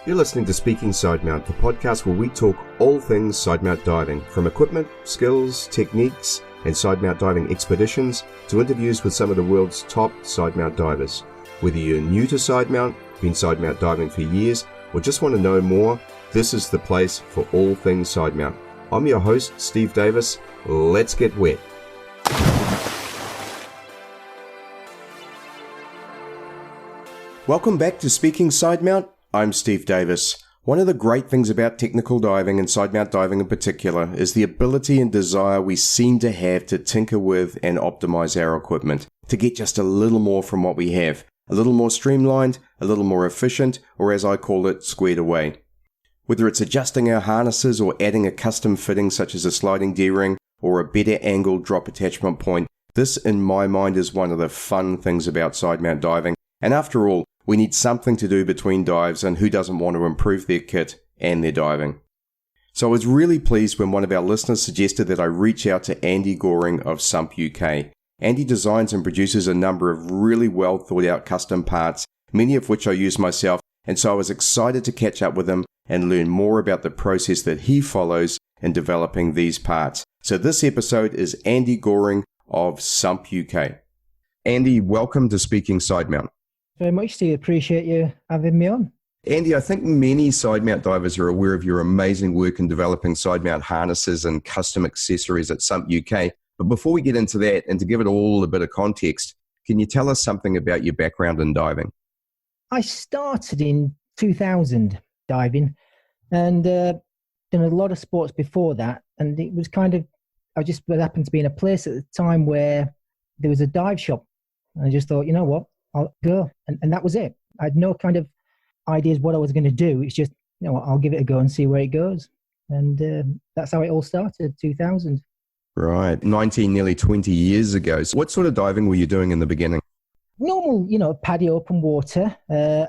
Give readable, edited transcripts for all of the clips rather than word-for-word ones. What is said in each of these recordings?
You're listening to Speaking Sidemount, the podcast where we talk all things sidemount diving, from equipment, skills, techniques, and sidemount diving expeditions to interviews with some of the world's top sidemount divers. Whether you're new to sidemount, been sidemount diving for years, or just want to know more, this is the place for all things sidemount. I'm your host, Steve Davis. Let's get wet. Welcome back to Speaking Sidemount. I'm Steve Davis. One of the great things about technical diving and sidemount diving in particular is the ability and desire we seem to have to tinker with and optimize our equipment to get just a little more from what we have, a little more streamlined, a little more efficient, or as I call it, squared away. Whether it's adjusting our harnesses or adding a custom fitting such as a sliding D-ring or a better angled drop attachment point, this in my mind is one of the fun things about sidemount diving. And after all, we need something to do between dives, and who doesn't want to improve their kit and their diving? So I was really pleased when one of our listeners suggested that I reach out to Andy Goring of SUMP UK. Andy designs and produces a number of really well thought out custom parts, many of which I use myself, and so I was excited to catch up with him and learn more about the process that he follows in developing these parts. So this episode is Andy Goring of SUMP UK. Andy, welcome to Speaking Sidemount. Very much, Steve. Appreciate you having me on. Andy, I think many sidemount divers are aware of your amazing work in developing sidemount harnesses and custom accessories at SUMP UK. But before we get into that, and to give it all a bit of context, can you tell us something about your background in diving? I started in 2000 diving and done a lot of sports before that. And it was I just happened to be in a place at the time where there was a dive shop. And I just thought, you know what? I'll go. And that was it. I had no kind of ideas what I was going to do. It's just, you know what, I'll give it a go and see where it goes. And that's how it all started, 2000. Right. 19, nearly 20 years ago. So what sort of diving were you doing in the beginning? Normal, paddy open water. I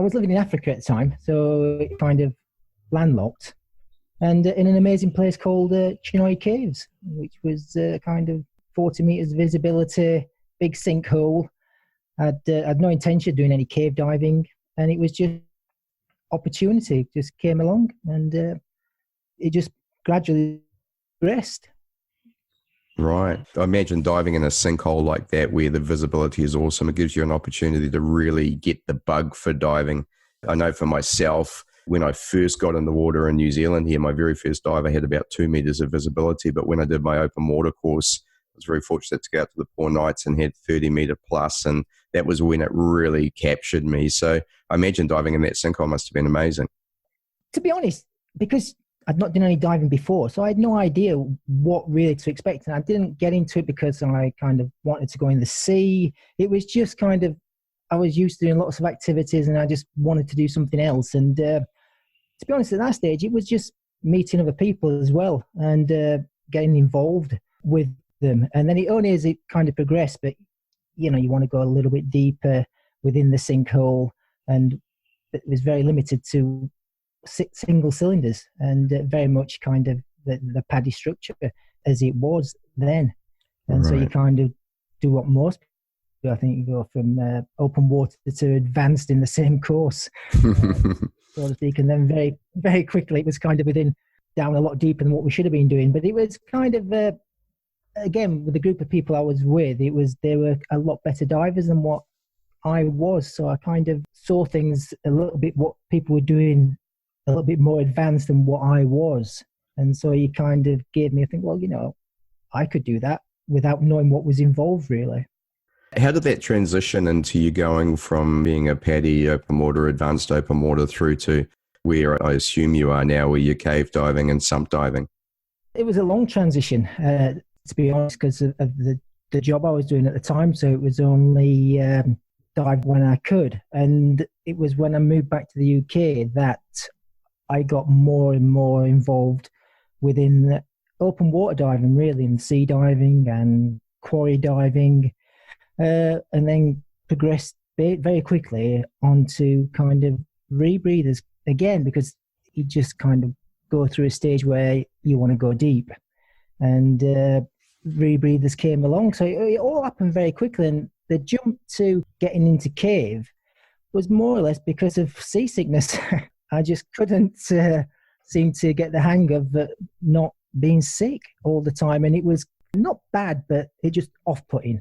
was living in Africa at the time, so it kind of landlocked. And in an amazing place called Chinoi Caves, which was kind of 40 meters visibility, big sinkhole. I'd no intention of doing any cave diving, and it was just opportunity just came along, and it just gradually progressed. Right. I imagine diving in a sinkhole like that where the visibility is awesome, it gives you an opportunity to really get the bug for diving. I know for myself, when I first got in the water in New Zealand here, my very first dive, I had about 2 meters of visibility, but when I did my open water course, I was very fortunate to go out to the Poor Knights and had 30 meter plus, and that was when it really captured me. So I imagine diving in that sinkhole must have been amazing. To be honest, because I'd not done any diving before, so I had no idea what really to expect. And I didn't get into it because I kind of wanted to go in the sea. It was just kind of, I was used to doing lots of activities and I just wanted to do something else. And to be honest, at that stage, it was just meeting other people as well and getting involved with them. And then only as it kind of progressed, but you want to go a little bit deeper within the sinkhole, and it was very limited to single cylinders and very much kind of the paddy structure as it was then. And So you kind of do what most people, I think, you go from open water to advanced in the same course, so to speak. And then very, very quickly it was kind of down a lot deeper than what we should have been doing. But it was kind of again, with the group of people I was with, they were a lot better divers than what I was. So I kind of saw things a little bit, what people were doing a little bit more advanced than what I was. And so he kind of gave me, I think, well, I could do that without knowing what was involved, really. How did that transition into you going from being a paddy open water, advanced open water, through to where I assume you are now, where you're cave diving and sump diving? It was a long transition, to be honest, because of the job I was doing at the time. So it was only dive when I could. And it was when I moved back to the UK that I got more and more involved within open water diving, really, and sea diving and quarry diving, and then progressed very quickly onto kind of rebreathers again, because you just kind of go through a stage where you want to go deep, and rebreathers came along. So it all happened very quickly, and the jump to getting into cave was more or less because of seasickness. I just couldn't seem to get the hang of not being sick all the time. And it was not bad, but it just off-putting.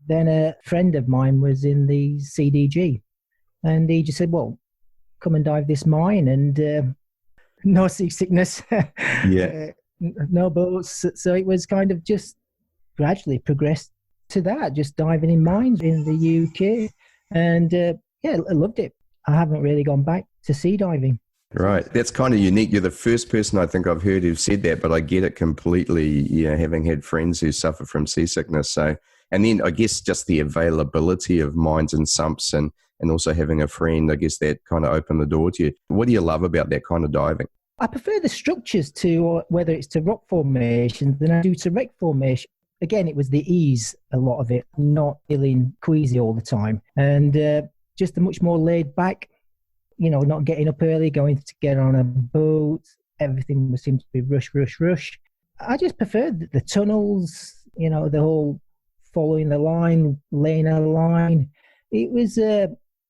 Then a friend of mine was in the CDG, and he just said, well, come and dive this mine, and no seasickness, Yeah. no boats. So it was kind of just gradually progressed to that, just diving in mines in the UK. And yeah, I loved it. I haven't really gone back to sea diving. Right. That's kind of unique. You're the first person I think I've heard who said that, but I get it completely, having had friends who suffer from seasickness. So, and then I guess just the availability of mines and sumps and also having a friend, I guess that kind of opened the door to you. What do you love about that kind of diving? I prefer the structures to, whether it's to rock formation than I do to wreck formation. Again, it was the ease, a lot of it, not feeling queasy all the time. And just a much more laid back, not getting up early, going to get on a boat. Everything seemed to be rush, rush, rush. I just preferred the tunnels, the whole following the line, laying a line. It was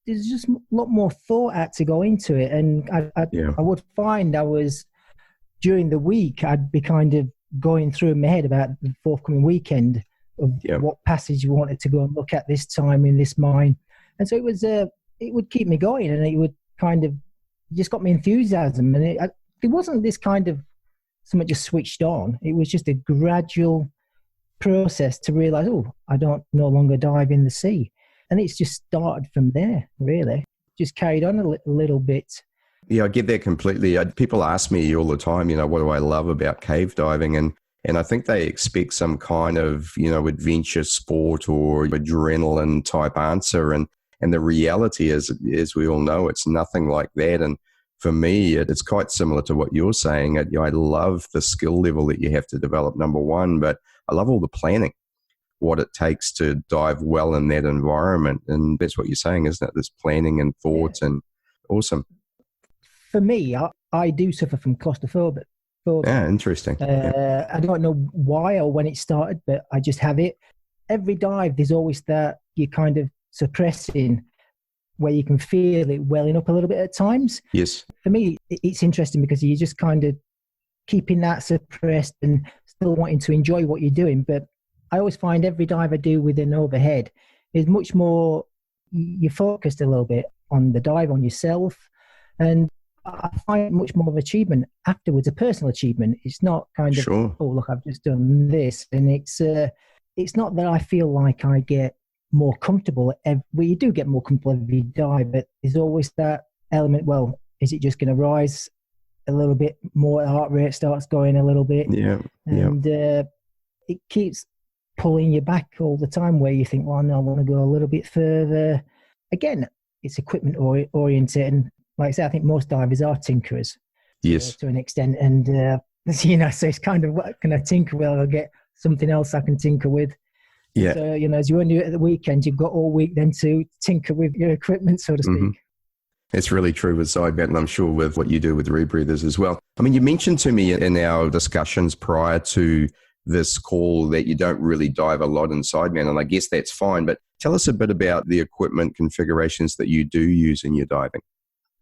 there's just a lot more thought had to go into it. And I would find during the week, I'd be kind of going through in my head about the forthcoming weekend of what passage you wanted to go and look at this time in this mine. And so it was, it would keep me going, and it would kind of just got me enthusiasm. And it wasn't this kind of something just switched on. It was just a gradual process to realize, I don't no longer dive in the sea. And it's just started from there, really. Just carried on a little bit. Yeah, I get that completely. People ask me all the time, what do I love about cave diving? And I think they expect some kind of, adventure sport or adrenaline type answer. And the reality is, as we all know, it's nothing like that. And for me, it's quite similar to what you're saying. I love the skill level that you have to develop, number one, but I love all the planning, what it takes to dive well in that environment. And that's what you're saying, isn't it? This planning and thought and awesome. For me, I do suffer from claustrophobia. Yeah, interesting. I don't know why or when it started, but I just have it. Every dive, there's always that you're kind of suppressing where you can feel it welling up a little bit at times. Yes. For me, it's interesting because you're just kind of keeping that suppressed and still wanting to enjoy what you're doing. But I always find every dive I do with an overhead is much more, you're focused a little bit on the dive, on yourself. And I find much more of achievement afterwards, a personal achievement. It's not kind of, look, I've just done this. And it's not that I feel like I get more comfortable. You do get more comfortable every dive, but there's always that element, well, is it just going to rise a little bit more? The heart rate starts going a little bit. Yeah. And it keeps pulling you back all the time where you think, well, no, I want to go a little bit further. Again, it's equipment oriented. And like I say, I think most divers are tinkerers. Yes. To an extent. And, so it's kind of, what can I tinker with? I'll get something else I can tinker with. Yeah. So, as you only do it at the weekend, you've got all week then to tinker with your equipment, so to speak. Mm-hmm. It's really true with Sidemount, and I'm sure with what you do with rebreathers as well. I mean, you mentioned to me in our discussions prior to this call that you don't really dive a lot in Sidemount, and I guess that's fine, but tell us a bit about the equipment configurations that you do use in your diving.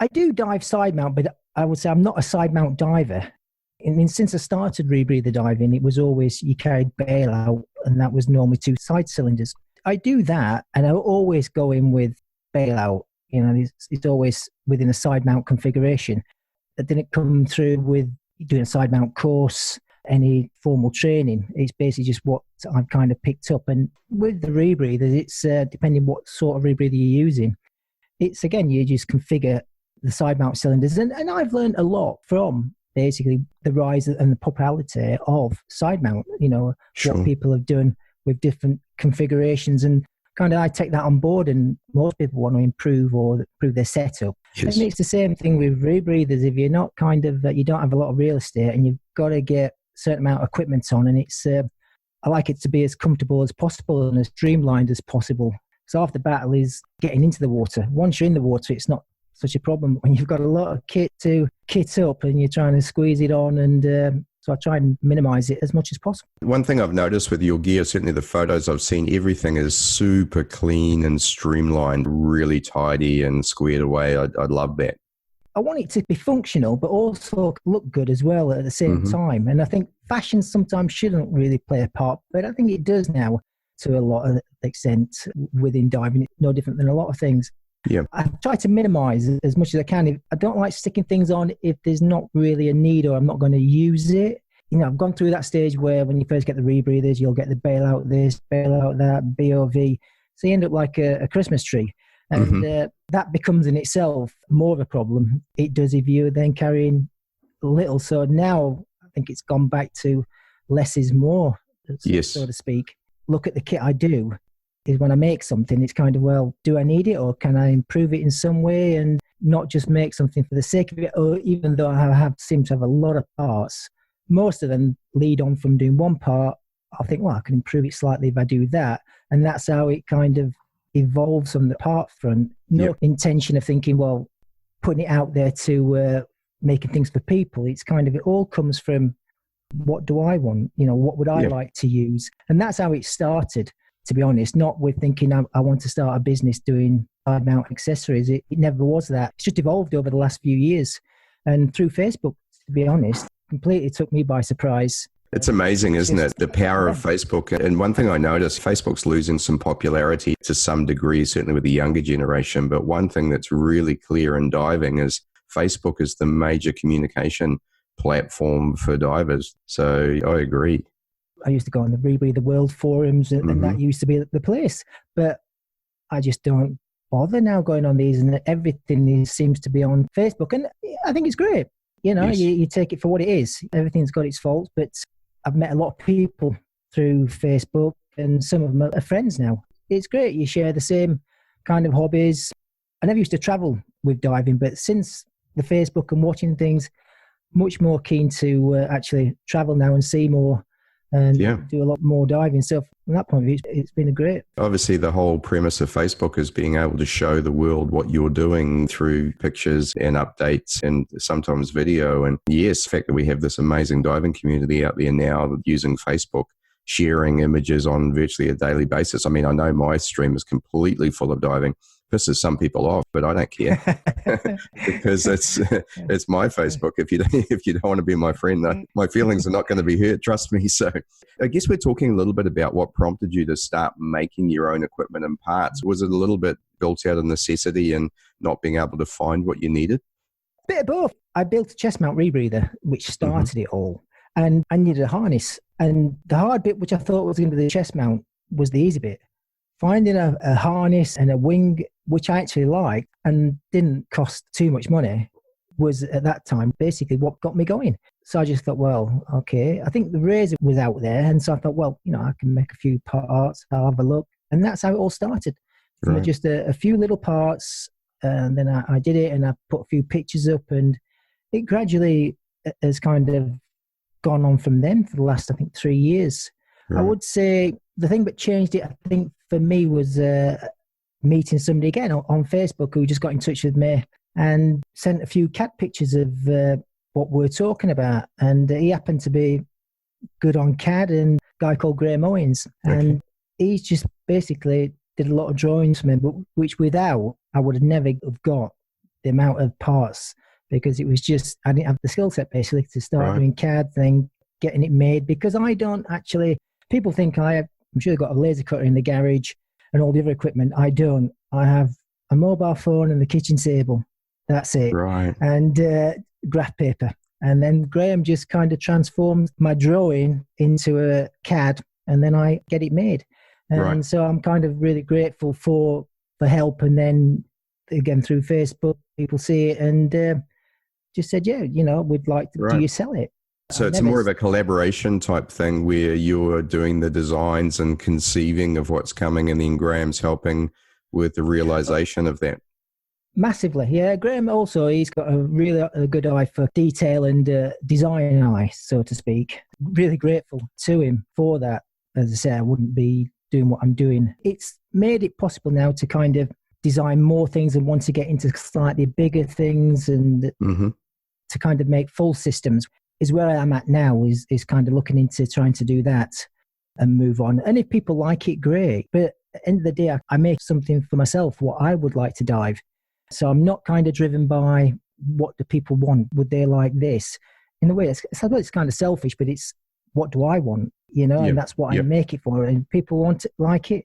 I do dive side mount, but I would say I'm not a side mount diver. I mean, since I started rebreather diving, it was always you carried bailout, and that was normally 2 side cylinders. I do that, and I always go in with bailout. It's always within a side mount configuration. That didn't come through with doing a side mount course, any formal training. It's basically just what I've kind of picked up. And with the rebreathers, it's depending what sort of rebreather you're using. It's again, you just configure the side mount cylinders. And I've learned a lot from basically the rise and the popularity of side mount, what people have done with different configurations. And kind of I take that on board, and most people want to improve their setup. Yes. And it's the same thing with rebreathers. If you're not kind of, you don't have a lot of real estate and you've got to get a certain amount of equipment on, and it's, I like it to be as comfortable as possible and as streamlined as possible. So half the battle is getting into the water. Once you're in the water, it's not such a problem when you've got a lot of kit to kit up and you're trying to squeeze it on. And so I try and minimize it as much as possible. One thing I've noticed with your gear, certainly the photos I've seen, everything is super clean and streamlined, really tidy and squared away. I love that. I want it to be functional, but also look good as well at the same time. And I think fashion sometimes shouldn't really play a part, but I think it does now to a lot of extent within diving. It's no different than a lot of things. Yeah. I try to minimize as much as I can. I don't like sticking things on if there's not really a need or I'm not going to use it. You know, I've gone through that stage where when you first get the rebreathers, you'll get the bailout this, bailout that, BOV. So you end up like a Christmas tree. And that becomes in itself more of a problem. It does if you're then carrying little. So now I think it's gone back to less is more, so to speak. Look at the kit I do. Is when I make something, it's kind of, well, do I need it or can I improve it in some way and not just make something for the sake of it? Or even though I seem to have a lot of parts, most of them lead on from doing one part. I think, well, I can improve it slightly if I do that. And that's how it kind of evolves on the part front. No intention of thinking, well, putting it out there to making things for people. It's kind of, it all comes from what do I want? You know, what would I like to use? And that's how it started, to be honest, not with thinking I want to start a business doing Sidemount accessories. It never was that. It's just evolved over the last few years. And through Facebook, to be honest, completely took me by surprise. It's amazing, isn't it? The power of Facebook. And one thing I noticed, Facebook's losing some popularity to some degree, certainly with the younger generation. But one thing that's really clear in diving is Facebook is the major communication platform for divers. So I agree. I used to go on the Rebreather World forums and that used to be the place. But I just don't bother now going on these, and everything seems to be on Facebook. And I think it's great. You know, you take it for what it is. Everything's got its faults, but I've met a lot of people through Facebook and some of them are friends now. It's great. You share the same kind of hobbies. I never used to travel with diving, but since the Facebook and watching things, much more keen to actually travel now and see more and do a lot more diving. So from that point of view, it's been a great. Obviously, the whole premise of Facebook is being able to show the world what you're doing through pictures and updates and sometimes video. And yes, the fact that we have this amazing diving community out there now using Facebook, sharing images on virtually a daily basis. I mean, I know my stream is completely full of diving. Pisses some people off, but I don't care because it's my Facebook. If you don't want to be my friend, my feelings are not going to be hurt. Trust me. So, I guess we're talking a little bit about what prompted you to start making your own equipment and parts. Was it a little bit built out of necessity and not being able to find what you needed? Bit of both. I built a chest mount rebreather, which started it all, and I needed a harness. And the hard bit, which I thought was going to be the chest mount, was the easy bit. Finding a harness and a wing, which I actually liked and didn't cost too much money, was at that time basically what got me going. So I just thought, well, okay. I think the razor was out there. And so I thought, well, you know, I can make a few parts. I'll have a look. And that's how it all started. From just a few little parts. And then I did it and I put a few pictures up. And it gradually has kind of gone on from then for the last, I think, 3 years. I would say the thing that changed it, I think, for me was meeting somebody again on Facebook who just got in touch with me and sent a few cat pictures of what we're talking about. And he happened to be good on CAD, and a guy called Graham Owens. And he's just basically did a lot of drawings for me, but which without, I would have never have got the amount of parts, because it was just, I didn't have the skill set basically to start doing CAD, then getting it made, because I don't actually, people think I'm sure they've got a laser cutter in the garage and all the other equipment. I don't. I have a mobile phone and the kitchen table. That's it. Right. And graph paper. And then Graham just kind of transformed my drawing into a CAD, and then I get it made. And so I'm kind of really grateful for help. And then again, through Facebook, people see it and just said, yeah, you know, we'd like to, do you sell it? So it's more of a collaboration type thing where you're doing the designs and conceiving of what's coming, and then Graham's helping with the realization of that. Massively, yeah. Graham also, he's got a good eye for detail and design eye, so to speak. Really grateful to him for that. As I say, I wouldn't be doing what I'm doing. It's made it possible now to kind of design more things and want to get into slightly bigger things and to kind of make full systems is where I'm at now, is kind of looking into trying to do that and move on. And if people like it, great. But at the end of the day, I make something for myself, what I would like to dive. So I'm not kind of driven by what do people want. Would they like this? In a way, it's kind of selfish, but it's what do I want, and that's what I make it for. And people want to like it,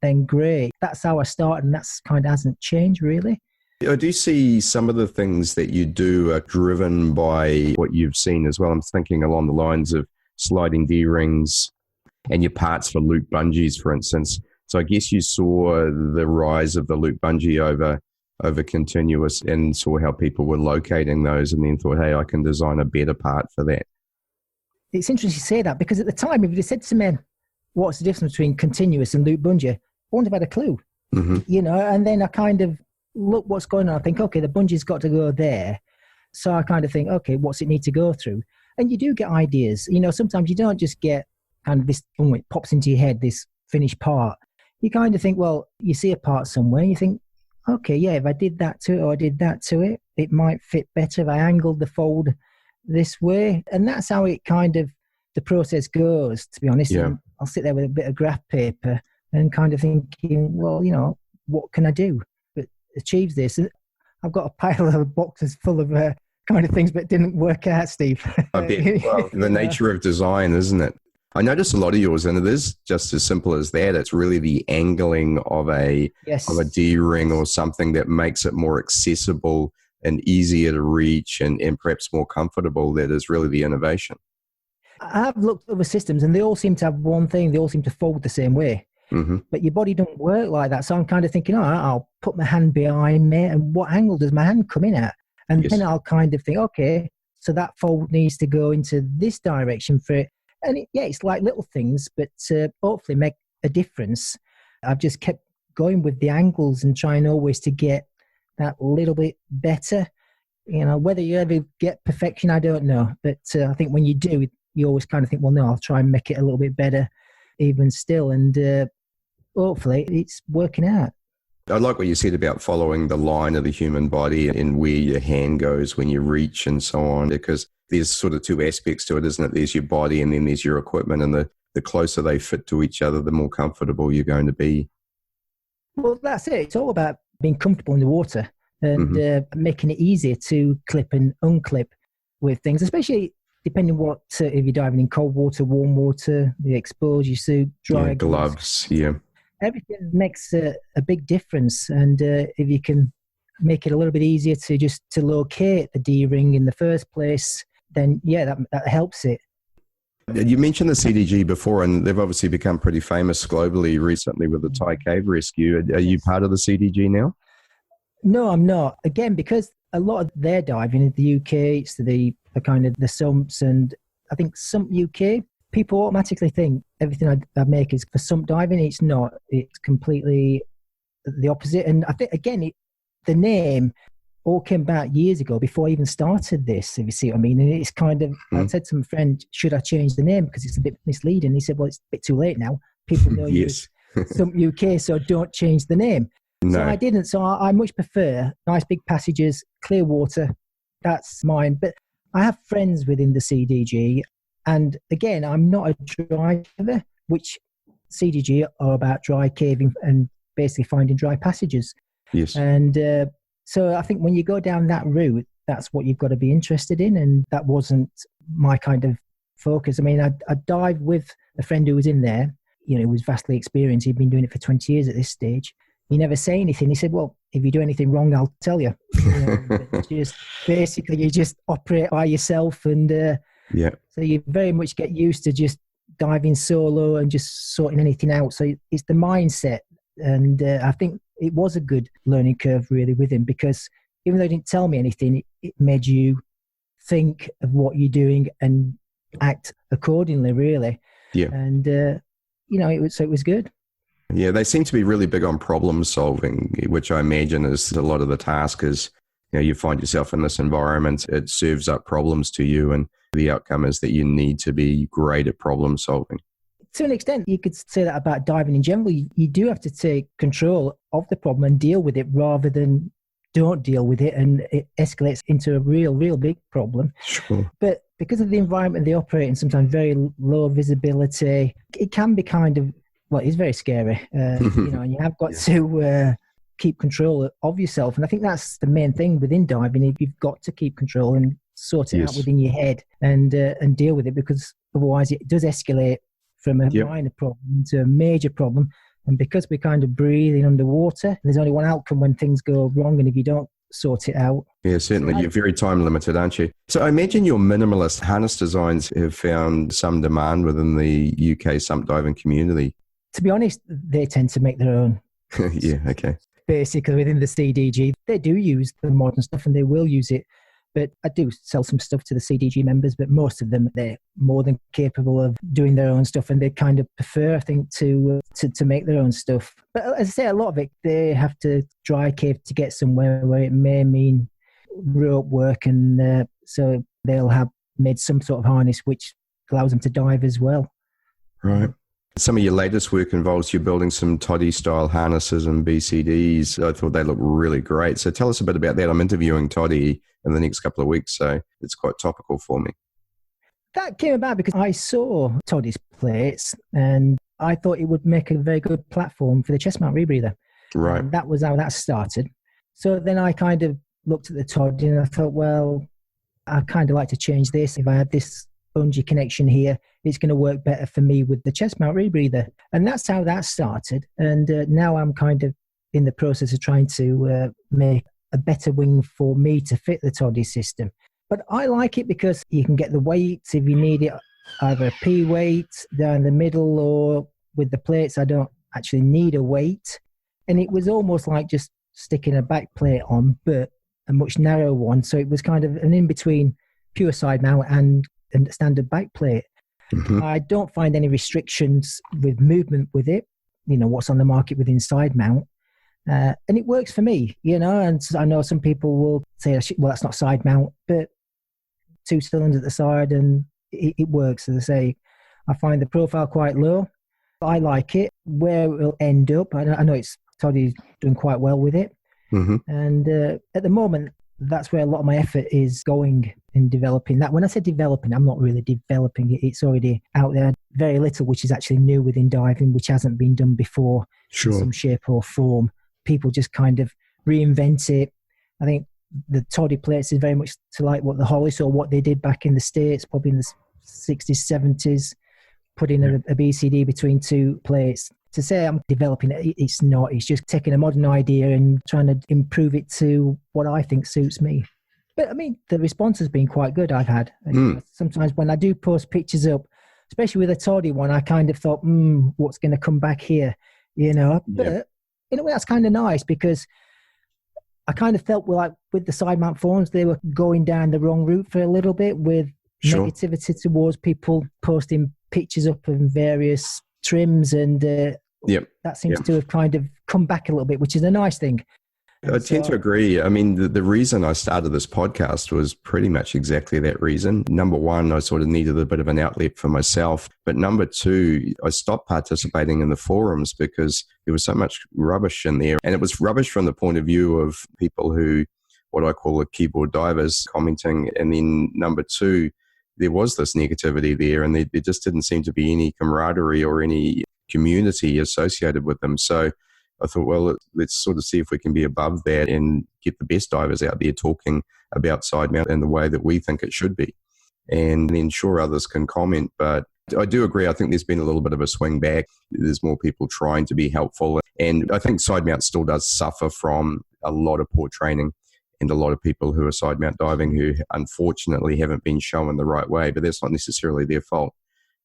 then great. That's how I started, and that's kind of hasn't changed really. I do see some of the things that you do are driven by what you've seen as well. I'm thinking along the lines of sliding D-rings and your parts for loop bungees, for instance. So I guess you saw the rise of the loop bungee over continuous and saw how people were locating those and then thought, hey, I can design a better part for that. It's interesting you say that, because at the time, if you said to me, what's the difference between continuous and loop bungee, I wouldn't have had a clue, and then I kind of look what's going on. I think, okay, the bungee's got to go there. So I kind of think, okay, what's it need to go through? And you do get ideas. Sometimes you don't just get kind of this, it pops into your head, this finished part. You kind of think, well, you see a part somewhere and you think, okay, yeah, if I did that to it or I did that to it, it might fit better if I angled the fold this way. And that's how it kind of, the process goes, to be honest. Yeah. And I'll sit there with a bit of graph paper and kind of thinking, well, what can I do that achieves this? And I've got a pile of boxes full of kind of things, but it didn't work out, Steve. I bet. Well, the nature of design, isn't it? I notice a lot of yours, and it is just as simple as that. It's really the angling of a D-ring or something that makes it more accessible and easier to reach and perhaps more comfortable. That is really the innovation. I've looked at other systems and they all seem to have one thing. They all seem to fold the same way. But your body don't work like that. So I'm kind of thinking, I'll put my hand behind me, and what angle does my hand come in at? And then I'll kind of think, okay, so that fold needs to go into this direction for it. And it's like little things, but hopefully make a difference. I've just kept going with the angles and trying always to get that little bit better. Whether you ever get perfection, I don't know. But I think when you do, you always kind of think, well, no, I'll try and make it a little bit better even still. And hopefully it's working out. I like what you said about following the line of the human body and where your hand goes when you reach and so on, because there's sort of two aspects to it, isn't it? There's your body and then there's your equipment, and the closer they fit to each other, the more comfortable you're going to be. Well, that's it. It's all about being comfortable in the water and making it easier to clip and unclip with things, especially depending what, if you're diving in cold water, warm water, the exposure suit, dry gloves, everything makes a big difference. And if you can make it a little bit easier to locate the D-ring in the first place, then that helps it. You mentioned the CDG before, and they've obviously become pretty famous globally recently with the Thai cave rescue. Are you part of the CDG now? No, I'm not. Again, because a lot of their diving in the UK, it's the kind of the SUMPs, and I think SUMP UK, people automatically think everything I make is for SUMP diving. It's not. It's completely the opposite. And I think, again, the name all came back years ago before I even started this, if you see what I mean. And it's kind of, I said to my friend, should I change the name because it's a bit misleading? He said, well, it's a bit too late now. People know you as SUMP UK, so don't change the name. No. So I didn't. So I much prefer nice big passages, clear water. That's mine. But I have friends within the CDG. And again, I'm not a dry diver, which CDG are about dry caving and basically finding dry passages. Yes. And so I think when you go down that route, that's what you've got to be interested in. And that wasn't my kind of focus. I mean, I dived with a friend who was in there, he was vastly experienced. He'd been doing it for 20 years at this stage. He never say anything. He said, well, if you do anything wrong, I'll tell you. Basically, you just operate by yourself. And so you very much get used to just diving solo and just sorting anything out. So it's the mindset. And I think it was a good learning curve really with him, because even though he didn't tell me anything, it made you think of what you're doing and act accordingly, really. Yeah. And, it was good. Yeah, they seem to be really big on problem solving, which I imagine is a lot of the task is, you find yourself in this environment, it serves up problems to you, and the outcome is that you need to be great at problem solving. To an extent, you could say that about diving in general. You do have to take control of the problem and deal with it rather than don't deal with it and it escalates into a real big problem. Sure. But because of the environment they operate in, sometimes very low visibility, it can be kind of, well, it's very scary, and you have got to keep control of yourself. And I think that's the main thing within diving. You've got to keep control and sort it out within your head and deal with it, because otherwise it does escalate from a minor problem to a major problem. And because we're kind of breathing underwater, there's only one outcome when things go wrong, and if you don't sort it out. Yeah, certainly. You're very time limited, aren't you? So I imagine your minimalist harness designs have found some demand within the UK SUMP diving community. To be honest, they tend to make their own. Yeah, okay. Basically, within the CDG, they do use the modern stuff and they will use it. But I do sell some stuff to the CDG members, but most of them, they're more than capable of doing their own stuff, and they kind of prefer, I think, to make their own stuff. But as I say, a lot of it, they have to dry cave to get somewhere where it may mean rope work, and so they'll have made some sort of harness which allows them to dive as well. Right. Some of your latest work involves you building some Toddy-style harnesses and BCDs. I thought they look really great. So tell us a bit about that. I'm interviewing Toddy in the next couple of weeks, so it's quite topical for me. That came about because I saw Toddy's plates and I thought it would make a very good platform for the chest mount rebreather. Right. And that was how that started. So then I kind of looked at the Toddy and I thought, well, I'd kind of like to change this. If I had this bungee connection here, it's going to work better for me with the chest mount rebreather. And that's how that started. And now I'm kind of in the process of trying to make a better wing for me to fit the Toddy system. But I like it because you can get the weights if you need it, either a P weight down the middle, or with the plates, I don't actually need a weight. And it was almost like just sticking a back plate on, but a much narrower one. So it was kind of an in-between pure side mount and standard back plate. Mm-hmm. I don't find any restrictions with movement with it, what's on the market within side mount. And it works for me, and I know some people will say, well, that's not side mount, but 2 cylinders at the side and it works. As I say, I find the profile quite low. I like it. Where it will end up, I know it's Toddy's doing quite well with it. Mm-hmm. And at the moment, that's where a lot of my effort is going in developing that. When I say developing, I'm not really developing it. It's already out there. Very little which is actually new within diving, which hasn't been done before in some shape or form. People just kind of reinvent it. I think the Toddy plates is very much to like what the Hollis or what they did back in the States, probably in the 60s, 70s, putting a BCD between 2 plates. To say I'm developing it, it's not. It's just taking a modern idea and trying to improve it to what I think suits me. But I mean, the response has been quite good. I've had sometimes when I do post pictures up, especially with a Toddy one, I kind of thought, what's going to come back here, But in a way, that's kind of nice, because I kind of felt like with the side mount forums, they were going down the wrong route for a little bit with negativity towards people posting pictures up in various trims, and that seems to have kind of come back a little bit, which is a nice thing. I tend to agree. I mean, the reason I started this podcast was pretty much exactly that reason. Number one, I sort of needed a bit of an outlet for myself. But number two, I stopped participating in the forums because there was so much rubbish in there. And it was rubbish from the point of view of people who, what I call the keyboard divers, commenting. And then number two, there was this negativity there, and there just didn't seem to be any camaraderie or any community associated with them. So I thought, well, let's sort of see if we can be above that and get the best divers out there talking about side mount in the way that we think it should be. And then sure, others can comment, but I do agree. I think there's been a little bit of a swing back. There's more people trying to be helpful. And I think side mount still does suffer from a lot of poor training and a lot of people who are side mount diving who unfortunately haven't been shown the right way, but that's not necessarily their fault.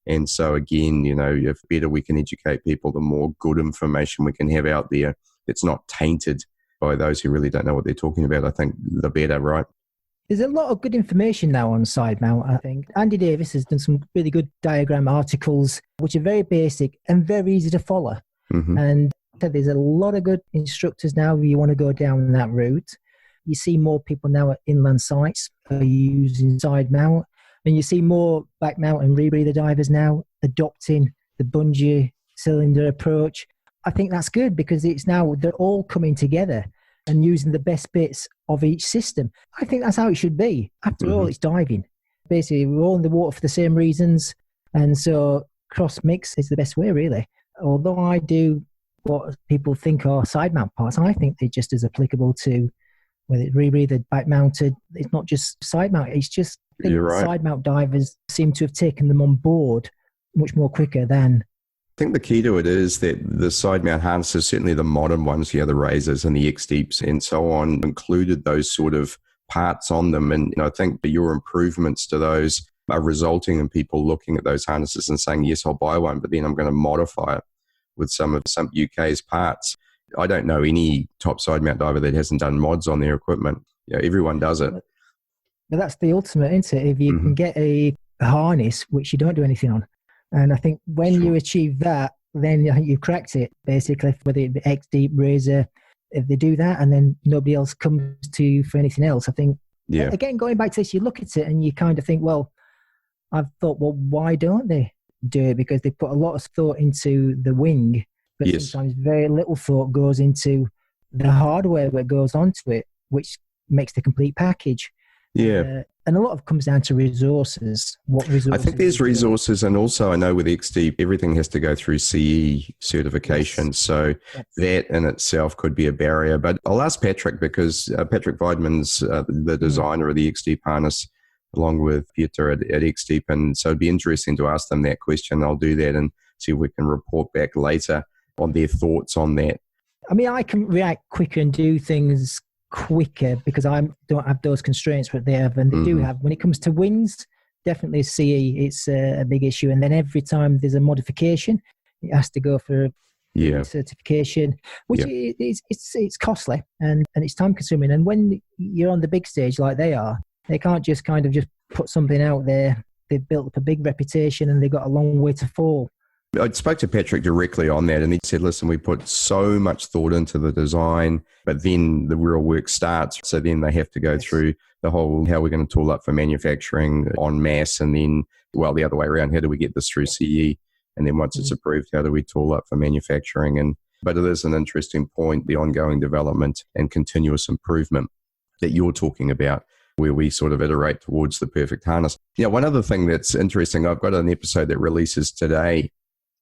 And so again, if better we can educate people, the more good information we can have out there that's not tainted by those who really don't know what they're talking about, I think the better, right? There's a lot of good information now on side mount, I think. Andy Davis has done some really good diagram articles, which are very basic and very easy to follow. Mm-hmm. And there's a lot of good instructors now if you want to go down that route. You see more people now at inland sites using side mount. And you see more back mount and rebreather divers now adopting the bungee cylinder approach. I think that's good because it's now they're all coming together and using the best bits of each system. I think that's how it should be. After all, it's diving. Basically, we're all in the water for the same reasons. And so cross-mix is the best way, really. Although I do what people think are side mount parts, I think they're just as applicable to whether it's rebreather, back mounted. It's not just side mount. It's just You're right. side mount divers seem to have taken them on board much more quicker than. I think the key to it is that the side mount harnesses, certainly the modern ones, the razors and the X-Deeps and so on, included those sort of parts on them. And I think that your improvements to those are resulting in people looking at those harnesses and saying, yes, I'll buy one, but then I'm going to modify it with some of SUMP UK's parts. I don't know any top side mount diver that hasn't done mods on their equipment. Everyone does it. But that's the ultimate, isn't it? If you can get a harness, which you don't do anything on. And I think when you achieve that, then I think you've cracked it, basically, whether it be X-Deep, Razor, if they do that and then nobody else comes to you for anything else, I think, again, going back to this, you look at it and you kind of think, well, I've thought, well, why don't they do it? Because they put a lot of thought into the wing, but sometimes very little thought goes into the hardware that goes onto it, which makes the complete package. Yeah. And a lot of it comes down to resources. What resources? I think there's resources, and also I know with XD, everything has to go through CE certification. Yes. So that in itself could be a barrier. But I'll ask Patrick, because Patrick Weidman's the designer of the XD harness, along with Peter at XD. And so it'd be interesting to ask them that question. I'll do that and see if we can report back later on their thoughts on that. I mean, I can react quicker and do things quicker because I don't have those constraints that they have, and they do have. When it comes to wings, definitely CE, it's a big issue. And then every time there's a modification, it has to go for certification, which it's costly and it's time consuming. And when you're on the big stage like they are, they can't just kind of just put something out there. They've built up a big reputation and they've got a long way to fall. I spoke to Patrick directly on that, and he said, listen, we put so much thought into the design, but then the real work starts. So then they have to go through the whole, how we're going to tool up for manufacturing en masse, and then, well, the other way around, how do we get this through CE? And then once it's approved, how do we tool up for manufacturing? But it is an interesting point, the ongoing development and continuous improvement that you're talking about, where we sort of iterate towards the perfect harness. One other thing that's interesting, I've got an episode that releases today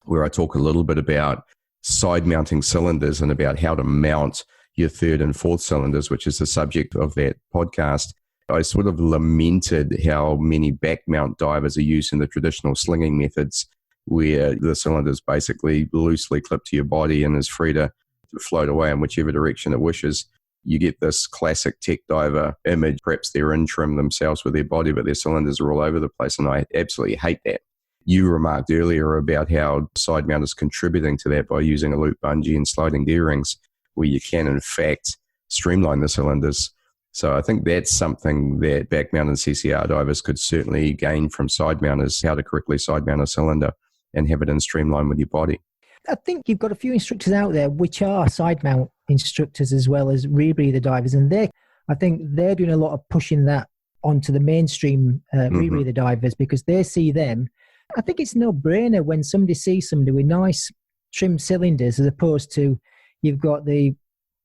where I talk a little bit about side mounting cylinders and about how to mount your third and fourth cylinders, which is the subject of that podcast. I sort of lamented how many back mount divers are using the traditional slinging methods, where the cylinder is basically loosely clipped to your body and is free to float away in whichever direction it wishes. You get this classic tech diver image. Perhaps they're in trim themselves with their body, but their cylinders are all over the place, and I absolutely hate that. You remarked earlier about how side mount is contributing to that by using a loop bungee and sliding D-rings, where you can, in fact, streamline the cylinders. So I think that's something that back mount and CCR divers could certainly gain from side mounters, how to correctly side mount a cylinder and have it in streamline with your body. I think you've got a few instructors out there which are side mount instructors as well as rebreather divers, and I think they're doing a lot of pushing that onto the mainstream rebreather divers, because they see them. I think it's no brainer when somebody sees somebody with nice trim cylinders, as opposed to you've got the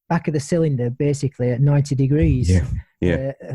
back of the cylinder basically at 90 degrees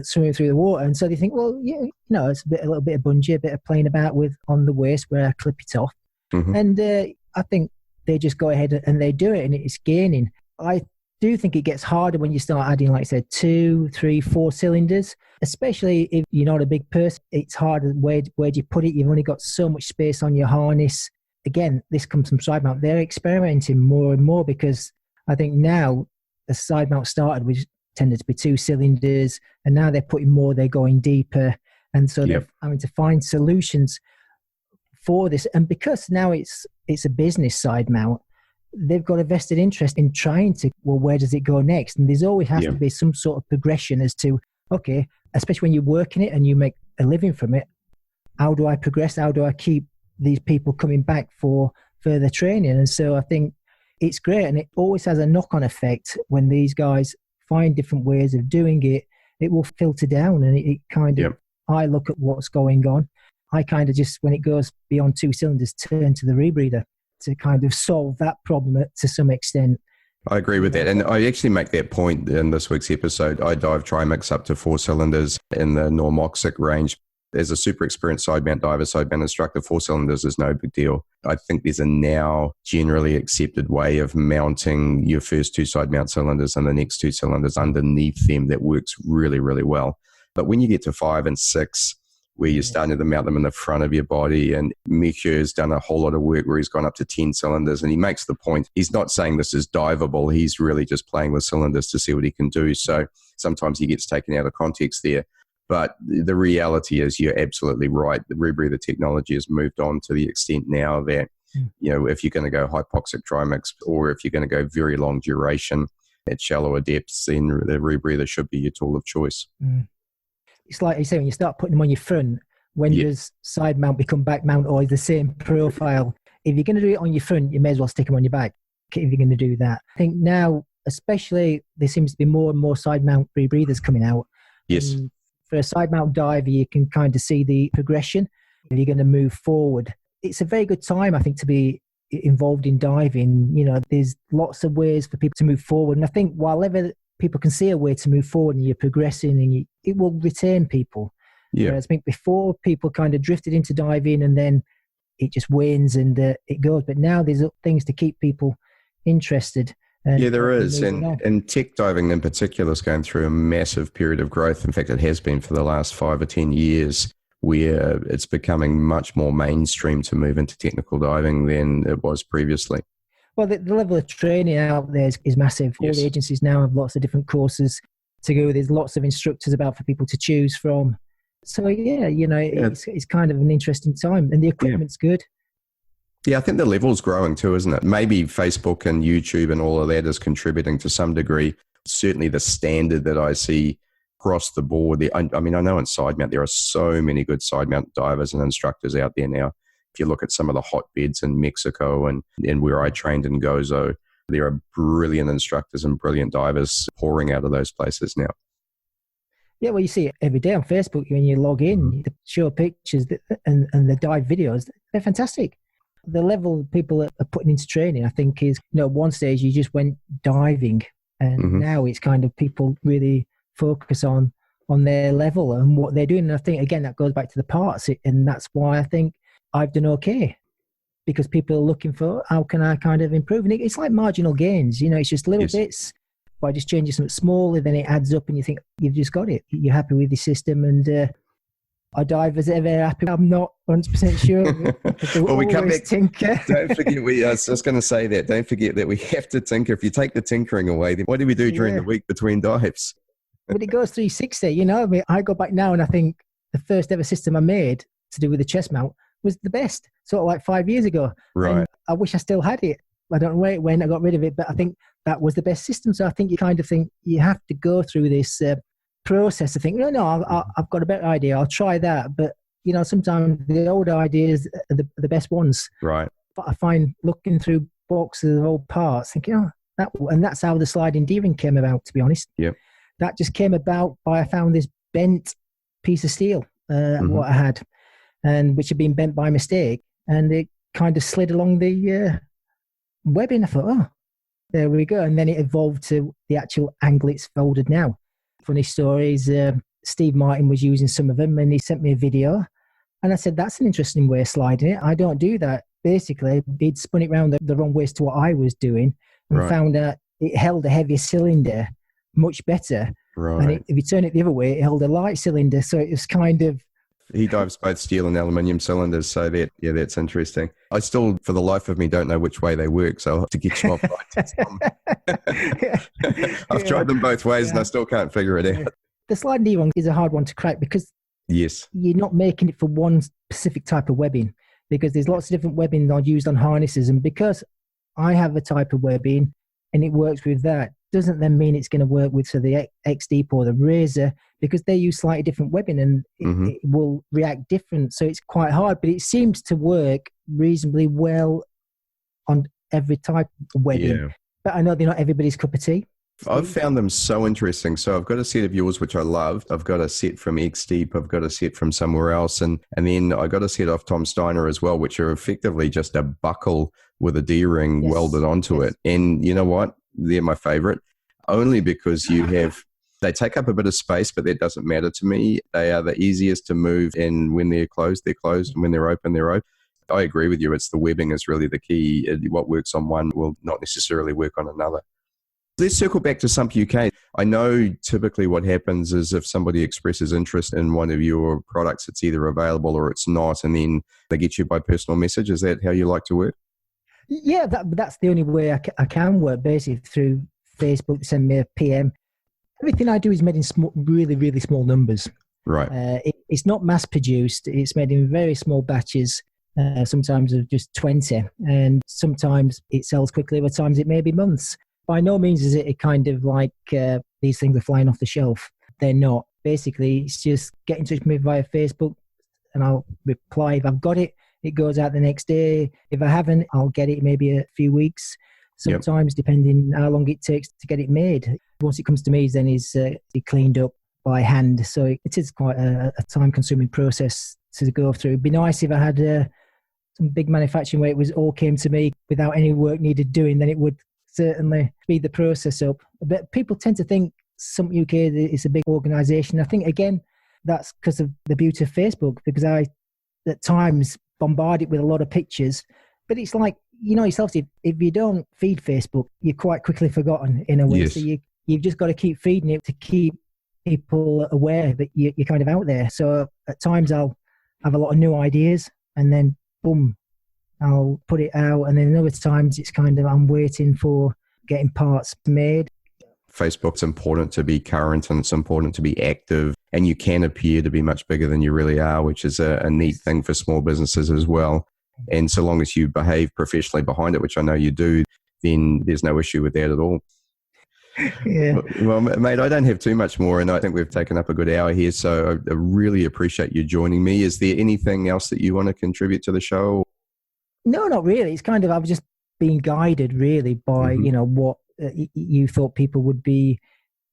swimming through the water. And so they think, well, it's a little bit of bungee, a bit of playing about with on the waist where I clip it off. And I think they just go ahead and they do it, and it's gaining. I do think it gets harder when you start adding, like I said, 2, 3, 4 cylinders, especially if you're not a big person. It's harder. Where do you put it? You've only got so much space on your harness. Again, this comes from side mount. They're experimenting more and more, because I think now the side mount started with tended to be 2 cylinders, and now they're putting more, they're going deeper. And so they're having to find solutions for this. And because now it's a business side mount, they've got a vested interest in trying to, well, where does it go next? And there's always has to be some sort of progression as to, okay, especially when you work in it and you make a living from it, how do I progress? How do I keep these people coming back for further training? And so I think it's great, and it always has a knock-on effect when these guys find different ways of doing it. It will filter down, and it kind of, I look at what's going on. I kind of just, when it goes beyond 2 cylinders, turn to the rebreather to kind of solve that problem to some extent. I agree with that. And I actually make that point in this week's episode. I dive trimix up to 4 cylinders in the normoxic range. As a super experienced side mount diver, side mount instructor, 4 cylinders is no big deal. I think there's a now generally accepted way of mounting your first 2 side mount cylinders and the next 2 cylinders underneath them that works really, really well. But when you get to 5 and 6, where you're starting to mount them in the front of your body, and Michu has done a whole lot of work where he's gone up to 10 cylinders, and he makes the point, he's not saying this is diveable, he's really just playing with cylinders to see what he can do. So sometimes he gets taken out of context there. But the reality is, you're absolutely right. The rebreather technology has moved on to the extent now that, if you're going to go hypoxic trimix, or if you're going to go very long duration at shallower depths, then the rebreather should be your tool of choice. It's like you say, when you start putting them on your front, when does side mount become back mount, or is the same profile? If you're going to do it on your front, you may as well stick them on your back if you're going to do that. I think now, especially, there seems to be more and more side mount rebreathers coming out. Yes. For a side mount diver, you can kind of see the progression if you're going to move forward. It's a very good time, I think, to be involved in diving. There's lots of ways for people to move forward. And I think while ever people can see a way to move forward and you're progressing, and it will retain people. Yeah. Whereas I think before, people kind of drifted into diving and then it just wanes and it goes. But now there's things to keep people interested. There is. And tech diving in particular is going through a massive period of growth. In fact, it has been for the last 5 or 10 years, where it's becoming much more mainstream to move into technical diving than it was previously. Well, the level of training out there is massive. All the agencies now have lots of different courses to go. There's lots of instructors about for people to choose from. So, it's kind of an interesting time, and the equipment's good. Yeah, I think the level's growing too, isn't it? Maybe Facebook and YouTube and all of that is contributing to some degree. Certainly the standard that I see across the board. I know in side mount, there are so many good side mount divers and instructors out there now. If you look at some of the hotbeds in Mexico and where I trained in Gozo, there are brilliant instructors and brilliant divers pouring out of those places now. Yeah, well, you see it every day on Facebook when you log in, the show pictures and the dive videos. They're fantastic. The level people are putting into training, I think, is, at one stage you just went diving, and now it's kind of people really focus on their level and what they're doing. And I think, again, that goes back to the parts, and that's why I think I've done okay, because people are looking for, how can I kind of improve? And it's like marginal gains, it's just little bits. By just changing something small, then it adds up and you think you've just got it. You're happy with the system, and are divers ever happy? I'm not 100% sure. Well, we come back. Tinker. Don't forget, I was just going to say that. Don't forget that we have to tinker. If you take the tinkering away, then what do we do during the week between dives? But it goes 360, I go back now and I think the first ever system I made to do with the chest mount was the best, sort of like 5 years ago. Right. And I wish I still had it. I don't know where it went. I got rid of it, but I think that was the best system. So I think you kind of think you have to go through this process to think, no, I've got a better idea. I'll try that. But, sometimes the old ideas are the best ones. Right. But I find looking through boxes of old parts, thinking, and that's how the sliding D-ring came about, to be honest. Yep. That just came about by I found this bent piece of steel, what I had, and which had been bent by mistake. And it kind of slid along the webbing. I thought, there we go. And then it evolved to the actual angle it's folded now. Funny stories. Steve Martin was using some of them, and he sent me a video. And I said, that's an interesting way of sliding it. I don't do that. Basically, he'd spun it around the wrong way to what I was doing, and found that it held a heavier cylinder much better. Right. And if you turn it the other way, it held a light cylinder. So it was kind of... He dives both steel and aluminium cylinders, so that's interesting. I still, for the life of me, don't know which way they work, so I'll have to get you off right. I've tried them both ways and I still can't figure it out. The sliding D-ring is a hard one to crack because you're not making it for one specific type of webbing, because there's lots of different webbing I've used on harnesses, and because I have a type of webbing and it works with that, doesn't then mean it's going to work with the X-Deep or the Razor, because they use slightly different webbing and it will react different. So it's quite hard, but it seems to work reasonably well on every type of webbing. Yeah. But I know they're not everybody's cup of tea. I've found them so interesting. So I've got a set of yours, which I love. I've got a set from X-Deep. I've got a set from somewhere else. And then I got a set off Tom Steiner as well, which are effectively just a buckle with a D-ring welded onto it. And you know what? They're my favorite, only because they take up a bit of space, but that doesn't matter to me. They are the easiest to move, and when they're closed, and when they're open, they're open. I agree with you. It's the webbing is really the key. What works on one will not necessarily work on another. Let's circle back to SUMP UK. I know typically what happens is if somebody expresses interest in one of your products, it's either available or it's not, and then they get you by personal message. Is that how you like to work? Yeah, that's the only way I can work, basically through Facebook. Send me a PM. Everything I do is made in really, really small numbers. Right. It's not mass produced. It's made in very small batches, sometimes of just 20. And sometimes it sells quickly, other times it may be months. By no means is it kind of like these things are flying off the shelf. They're not. Basically, it's just get in touch with me via Facebook and I'll reply. If I've got it, it goes out the next day. If I haven't, I'll get it maybe a few weeks. Sometimes, depending how long it takes to get it made. Once it comes to me, then it's cleaned up by hand. So it is quite a time-consuming process to go through. It'd be nice if I had some big manufacturing where it was all came to me without any work needed doing. Then it would certainly speed the process up. But people tend to think SUMP UK is a big organisation. I think, again, that's because of the beauty of Facebook, because I, at times, bombard it with a lot of pictures. But it's like, you know yourself, if you don't feed Facebook, you're quite quickly forgotten in a way. Yes. So you've just got to keep feeding it to keep people aware that you're kind of out there. So at times I'll have a lot of new ideas and then, boom, I'll put it out, and then other times it's kind of I'm waiting for getting parts made. Facebook's important to be current and it's important to be active, and you can appear to be much bigger than you really are, which is a neat thing for small businesses as well. And so long as you behave professionally behind it, which I know you do, then there's no issue with that at all. Yeah. Well, mate, I don't have too much more, and I think we've taken up a good hour here, so I really appreciate you joining me. Is there anything else that you want to contribute to the show? No, not really. It's kind of, I've just been guided really by, you know, what you thought people would be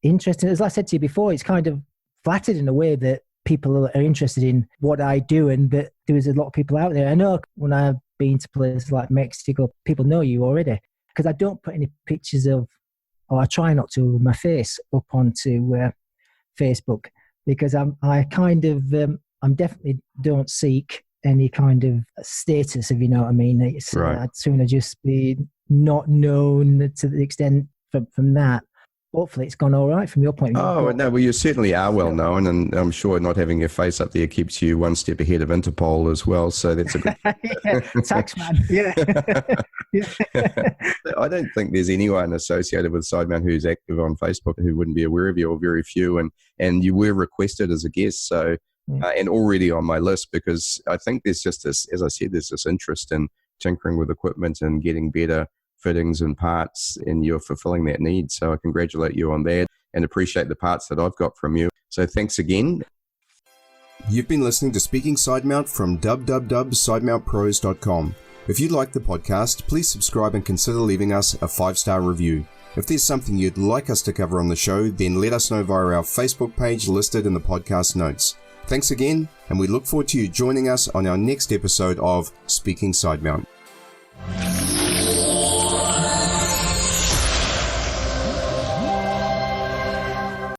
interested in. As I said to you before, it's kind of flattered in a way that people are interested in what I do, and that there's a lot of people out there. I know when I've been to places like Mexico, people know you already, because I don't put any pictures of, or I try not to, with my face up onto Facebook, because I'm definitely don't seek any kind of status, if you know what I mean. It's, right. I'd sooner just be not known to the extent from that. Hopefully it's gone all right from your point of view. Oh, no, well, you certainly are well known, and I'm sure not having your face up there keeps you one step ahead of Interpol as well, so that's a good... Yeah, taxman, yeah. I don't think there's anyone associated with Sidemount who's active on Facebook who wouldn't be aware of you, or very few, and you were requested as a guest, so and already on my list, because I think there's just this, as I said, there's this interest in tinkering with equipment and getting better fittings and parts, and you're fulfilling that need. So I congratulate you on that and appreciate the parts that I've got from you. So thanks again. You've been listening to Speaking Sidemount from www.sidemountpros.com. If you like the podcast, please subscribe and consider leaving us a 5-star review. If there's something you'd like us to cover on the show, then let us know via our Facebook page listed in the podcast notes. Thanks again, and we look forward to you joining us on our next episode of Speaking Sidemount.